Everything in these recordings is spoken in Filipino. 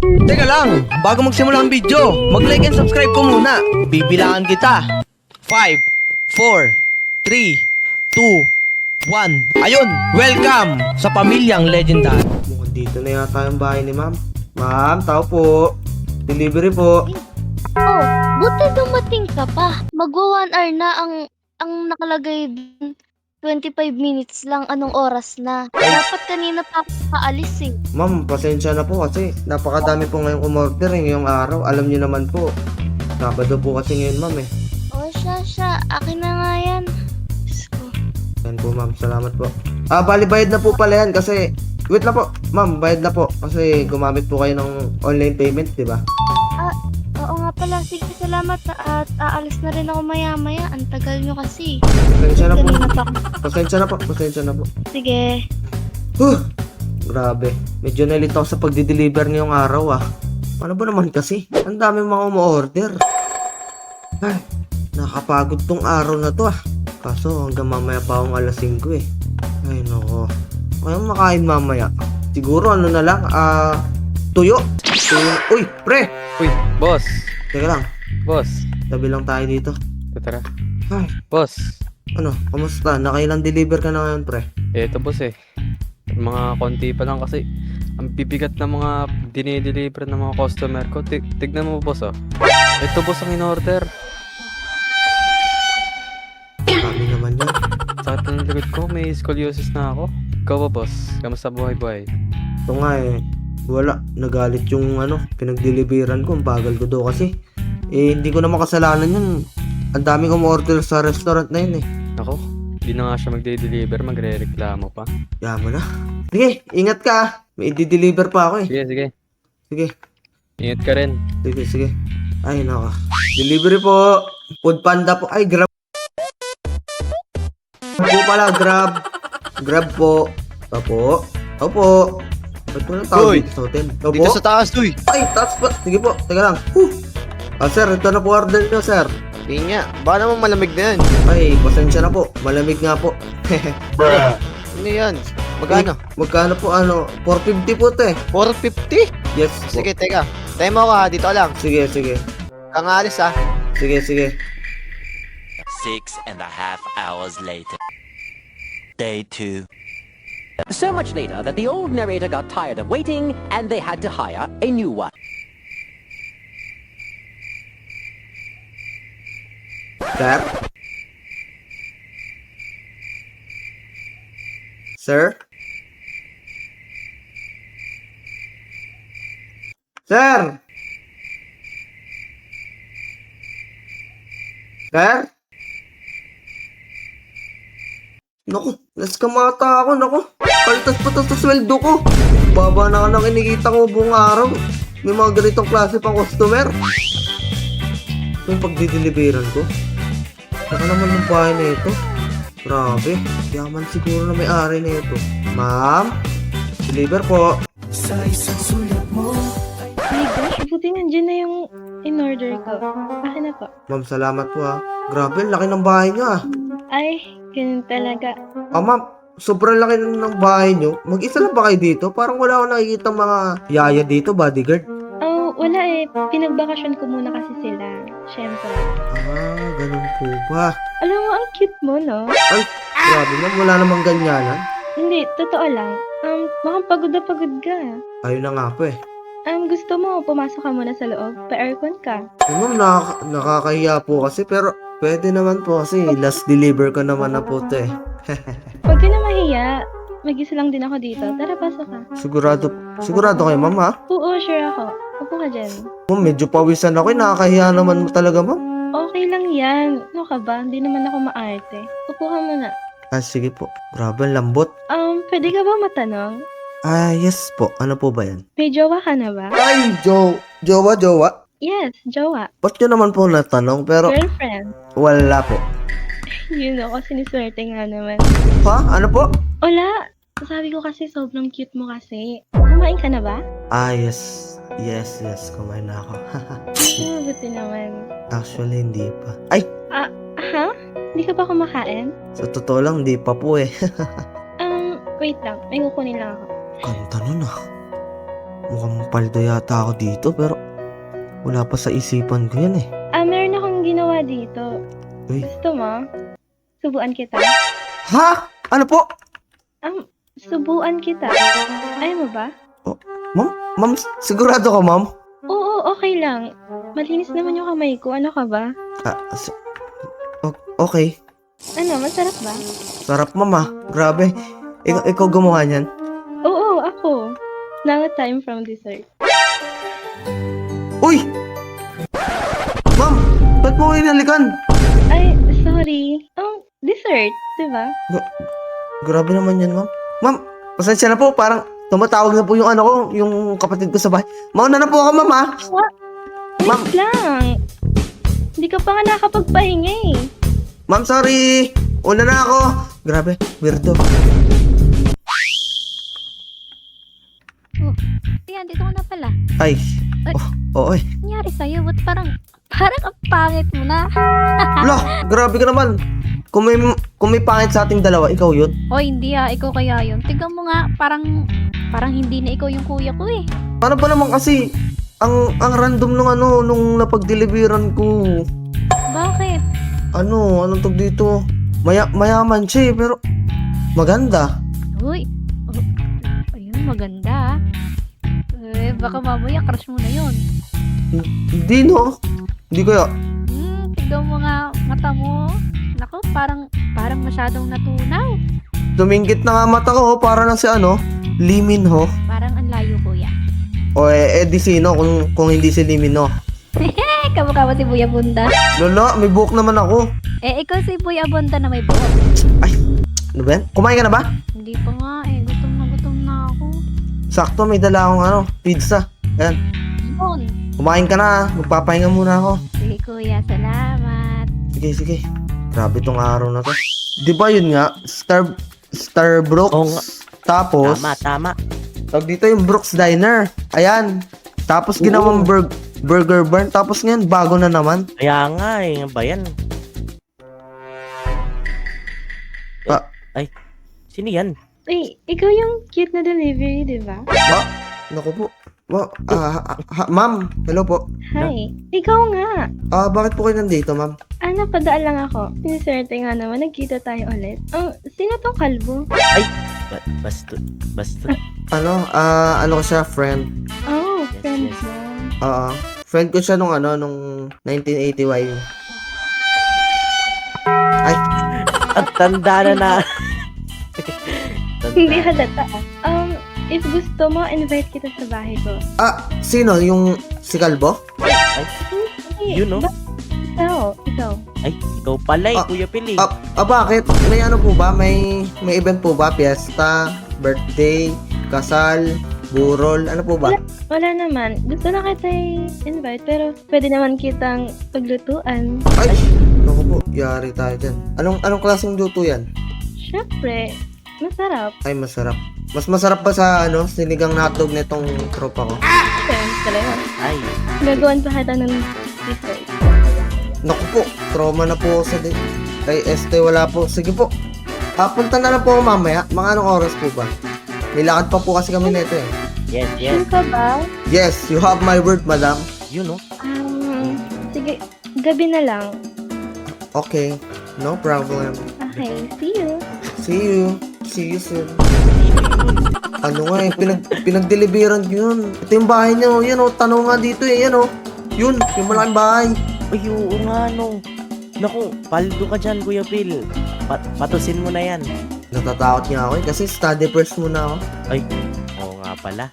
Teka lang, bago magsimula ang video, mag-like and subscribe ko muna. Bibilangan kita. 5, 4, 3, 2, 1. Ayun, welcome sa pamilyang legendary. Mukhang dito na yata yung bahay ni ma'am. Ma'am, tao po. Delivery po. Oh, buti dumating ka pa. Magwa 1 hour na ang nakalagay dun. 25 minutes lang, anong oras na? Dapat kanina pa ako kaalis eh. Ma'am, pasensya na po kasi napakadami po ngayong umorder ngayong araw. Alam niyo naman po. Sabado po kasi ngayon ma'am eh. Oh, siya. Akin na nga yan. Diyos ko. Yan po ma'am, salamat po. Bali bayad na po pala yan kasi... Wait lang po, ma'am, bayad na po. Kasi gumamit po kayo ng online payment, di ba? Oo nga pala. Sige, salamat. At aalis na rin ako maya-maya. Ang tagal nyo kasi. Pasensya na po. Kanina pa ako. Pasensya na po. Sige. Grabe. Medyo nalit ako sa pagdi-deliver ngayong araw ah. Ano ba naman kasi? Ang dami mga umu-order. Ay, nakapagod tong araw na to ah. Kaso hanggang mamaya pa akong alas 5 eh. Ay nako. Kaya makain mamaya. Siguro ano na lang, tuyo. Uy, pre! Uy, boss. Teka lang, Boss. tabi lang tayo dito. Tara. Ay, Boss. ano, kamusta? Nakailang deliver ka na ngayon, pre? Eto boss eh. Mga konti pa lang kasi ang bibigat ng mga dinideliver ng mga customer ko. Tignan mo boss oh. Ito boss ang in-order. Kami naman yan. Sakit ng likod ko. May scoliosis na ako. Ikaw ba boss? Kamusta buhay-buhay? Ito nga eh, wala. Nagalit yung pinag-deliveran ko. Ang bagal ko daw kasi. Eh, hindi ko naman kasalanan yun. Ang daming umorder sa restaurant na yun eh. Ako? Hindi na nga siya magde-deliver. Magre-reklamo pa. Yaman na. Sige, ingat ka ah. May i-deliver pa ako eh. Sige. Sige, Ingat ka rin. sige. Ay, naka. Delivery po. Food Panda po. Ay, Grab. Po pala, Grab. Grab po. Opo. Ba't mo nang tawag Hoy, dito sa hotel? Opo. Dito sa taas, uy. Ay, taas pa. Sige po, teka lang. Sir, ito na po order nyo, sir. Hindi nga, baka naman malamig na yan. Ay, pasensya na po. Malamig nga po. Ano yan? Magkano? Magkano po, 450 po, te. 450? Yes po. Sige, teka. Tayo mo ako ha, dito ka lang. Sige. Kang alis ha. Sige. 6.5 hours later. Day 2. So much later that the old narrator got tired of waiting and they had to hire a new one. Sir? Sir? Sir? Sir? Naku, naskamata ako, naku. Paltas sa sweldo ko. Baba na ka nang kinikita ko buong araw. May mga ganitong klase pang customer. Yung pagdideliveran ko. Saka naman ng bahay na ito. Grabe, yaman siguro na may-ari na ito. Ma'am, deliver po. My gosh, buti nandiyan na yung in-order ko. Akin na po. Ma'am, salamat po ha. Grabe, laki ng bahay niyo ah. Ay, ganun talaga. Ma'am, sobrang laki ng bahay niyo. Mag-isa lang ba kayo dito? Parang wala akong nakikita mga yaya dito, bodyguard. Oh, wala eh. Pinagbakasyon ko muna kasi sila. Siyempre. Ganun po ba? Alam mo, ang cute mo, no? Ay, grabe ma'am, wala namang ganyanan. Hindi, totoo lang. Mukhang pagod na pagod ka. Ayun na nga po eh. Gusto mo, pumasok ka muna sa loob. Pa-aircon ka. Ma'am, nakakahiya po kasi pero pwede naman po kasi last deliver ko naman na po ito eh. Huwag ka na mahiya. Mag-isa lang din ako dito. Tara, pasok ka. Sigurado kayo ma'am ha? Oo, sure ako. Upo ka dyan. Ma'am, medyo pawisan ako eh. Nakakahiya naman mo talaga ma'am. Okay lang yan. Ano ka ba? Hindi naman ako maarte. Upo ka muna. Sige po. Grabe, ang lambot. Pwede ka ba matanong? Yes po. Ano po ba yan? May jowa ka na ba? Ay, jowa? Yes, jowa. Ba't nyo naman po natanong pero Girlfriend. wala po. Yun ako, siniswerte nga naman. Ha? Ano po? Wala. Sabi ko kasi sobrang cute mo kasi. Kumain ka na ba? Yes. Kumain na ako. Buti naman. Actually, hindi pa. Ay, Ha? Hindi ka ba kumakain? sa totoo lang, hindi pa po eh. Wait lang. May kukunin lang ako. Kanta nun ah. Mukhang paldo yata ako dito pero wala pa sa isipan ko yan eh. Meron akong ginawa dito. Uy. Gusto mo? Subuan kita? Ha? Ano po? Subuan kita. Ayaw mo ba? Ma'am, sigurado ka ma'am? Oo, okay lang. Malinis naman yung kamay ko. Ano ka ba? Okay. Ano, masarap ba? Sarap ma'am ah. Grabe. Ikaw gumawa niyan? Oo, ako. Now time from dessert. Uy! Ma'am, ba't mo inalikan? Ay, sorry. Dessert, diba? Grabe naman yan ma'am. Ma'am, pasensya na po. Parang tumatawag na po yung ano ko, yung kapatid ko sa bahay. Mauna na po ako ma'am ah. Ma'am. Wait lang. Hindi ka pa nga nakapagpahinga eh. Ma'am, sorry. Una na ako. Grabe, weirdo. Ayan, dito ka na pala. Ay. Ay. Oo eh. Nangyari sa'yo, ba't parang ang pangit mo na? Lah, grabe ka naman. Kung may pangit sa ating dalawa, ikaw yun. O hindi ikaw kaya yun. Tignan mo nga, parang hindi na ikaw yung kuya ko eh. Paano ba naman kasi ang random nung napag-deliveran ko. Bakit? Anong tog dito? Mayaman siya eh, pero maganda. Uy, ayun, maganda. Baka mamaya crush mo na yun. Hindi no. Hindi kaya. Tignan mo nga mata mo. Naku, parang masyadong natunaw. Tumingkit na nga mata ko, para lang si Lee Min Ho. Parang ang layo kuya. O di sino kung hindi si Lee Min Ho. Kamukha mo si Buya Bunda. Lola, may buhok naman ako. Ikaw si Buya Bunda na may buhok. Ay, ano ba yan? Kumain ka na ba? Hindi pa nga gutom na ako. Sakto, may dala akong pizza. Ayan, Yun. kumain ka na. Magpapahinga muna ako. Sige kuya, salamat. Sige. Grabe tong araw na to. Di ba yun nga? Starbucks. Oo nga. Tapos, Tama. tawag dito yung Brooks Diner. Ayan. Tapos ginawang burger barn. Tapos ngayon, bago na naman. Kaya nga eh, ano ba yan? Pa- Sino yan? Uy, ikaw yung cute na delivery, diba? Naku po. Ma'am, hello po. Hi. Ikaw nga. Bakit po kayo nandito, ma'am? Padaan lang ako. Siniswerte nga naman, nagkita tayo ulit. Sino tong kalbo? Basta. Ano ko siya, friend. Oh, Yes, friend yes. mo. Friend ko siya nung 1980Y. Ay, Ang tanda na. Hindi halata. If gusto mo, invite kita sa bahay ko. sino? Yung si Kalbo? Hindi, Yun, no? Ikaw. Ay, ikaw pala Ah, Kuya Pili. Bakit? May ano po ba? May event po ba? Fiesta, birthday, kasal, burol, ano po ba? Wala naman. Gusto na kita invite, pero pwede naman kitang paglutuan. Ay, naku po, yari tayo dyan. Anong klaseng luto yan? Syempre, masarap. Ay, masarap. Mas masarap pa sa sinigang na hotdog nitong tropa ko. Syempre, Ay, gagawan pa kita ng dessert. Naku po, trauma na po ako sa kay Este, wala po. Sige po. Punta na lang po ako mamaya. Mga anong oras po ba? May lakad pa po kasi kami nito eh. yes. Sure ka ba? Yes, you have my word, madam. Yun, no? Sige, gabi na lang. Okay, no problem. Okay, see you. See you. See you soon. Pinag-deliveran ko yun. Ito yung bahay niyo. Yan o, tanong nga dito eh. Yan o. Yun, yung malaking bahay. Ay, oo nga, no. Naku, paldo ka dyan, Kuya Pil. Patusin mo na yan. Natatakot nga ako eh, kasi study first muna ako. Ay, oo nga pala.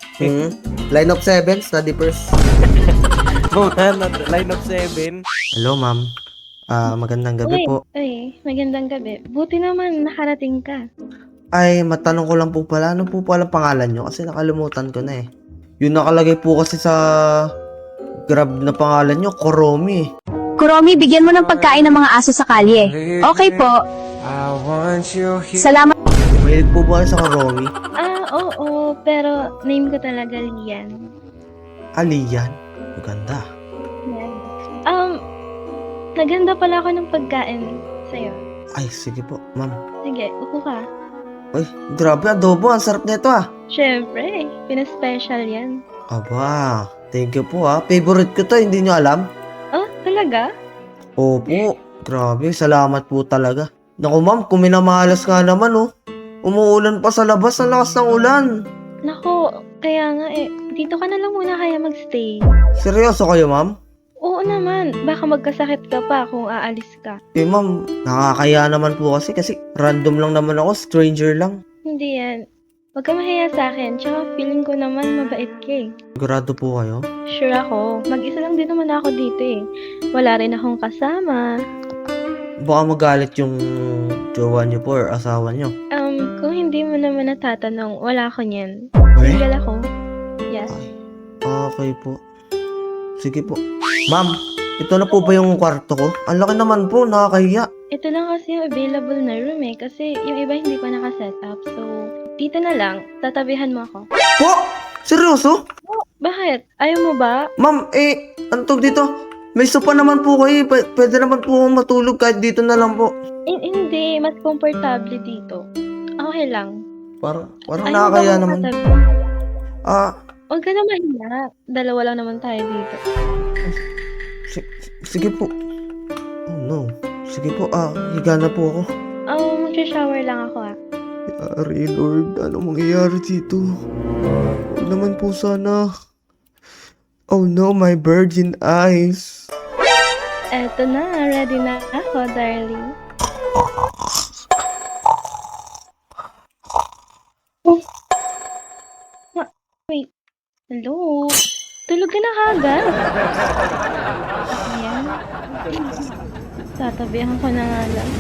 Line of 7, study first. Line of 7. Hello, ma'am. Magandang gabi po. Uy, magandang gabi. Buti naman nakarating ka. Ay, matanong ko lang po pala, ano po pala pangalan nyo? Kasi nakalimutan ko na eh. Yung nakalagay po kasi sa Grab na pangalan nyo, Koromi. Kuromi, bigyan mo ng pagkain ng mga aso sa kalye. Okay po. Salamat. Mahilig po ba kayo sa Koromi? Oo, pero name ko talaga Lian. Aliyan. Maganda. Yan. Naganda pala ako ng pagkain sa'yo. Ay, sige po, ma'am. Sige, upo ka. Ay, grabe, adobo. Ang sarap nito ah. Syempre, pina-special yan. Aba, thank you po ha. Favorite ko to, hindi nyo alam? Oh, talaga? Opo, grabe, salamat po talaga. Naku ma'am, kung minamahalas nga naman oh. Umuulan pa sa labas, ang lakas ng ulan. Nako, kaya nga dito ka na lang muna kaya magstay. Seryoso kayo ma'am? Oo naman, baka magkasakit ka pa kung aalis ka. Eh ma'am, nakakaya naman po kasi random lang naman ako, stranger lang. Hindi yan. Huwag ka mahiya sa akin, tsaka feeling ko naman mabait ka eh. Sigurado po kayo? Sure ako, mag-isa lang din naman ako dito eh. Wala rin akong kasama. Baka magalit yung jowa niyo po or asawa niyo. Kung hindi mo naman natatanong, wala ako niyan. Eh? Single ako. Yes. Okay po. Sige po. Ma'am, ito na po ba yung kwarto ko? Ang laki naman po, nakakahiya. Ito lang kasi yung available na room eh, kasi yung iba hindi pa nakaset up. So, dito na lang, tatabihan mo ako. Po? Seryoso? Bakit? Ayaw mo ba? Ma'am, antog dito. May sopa naman po kayo. Pwede naman po akong matulog kahit dito na lang po. Hindi, mas komportable dito. Okay lang. Parang Ayaw mo nakakaya ba naman. katabi? Huwag ka na mahiya. Dalawa lang naman tayo dito. Sige po. Oh no. Sige po, higa na po ako. Magsha-shower lang ako ah. Yari, Lord, ano mangyayari dito? Huwag naman po sana. Oh no, my virgin eyes. Eto na, ready na ako, darling. Oh. Wait. Hello? Tulog ka na kagad? Ayan. Tatabihan ko na nga lang.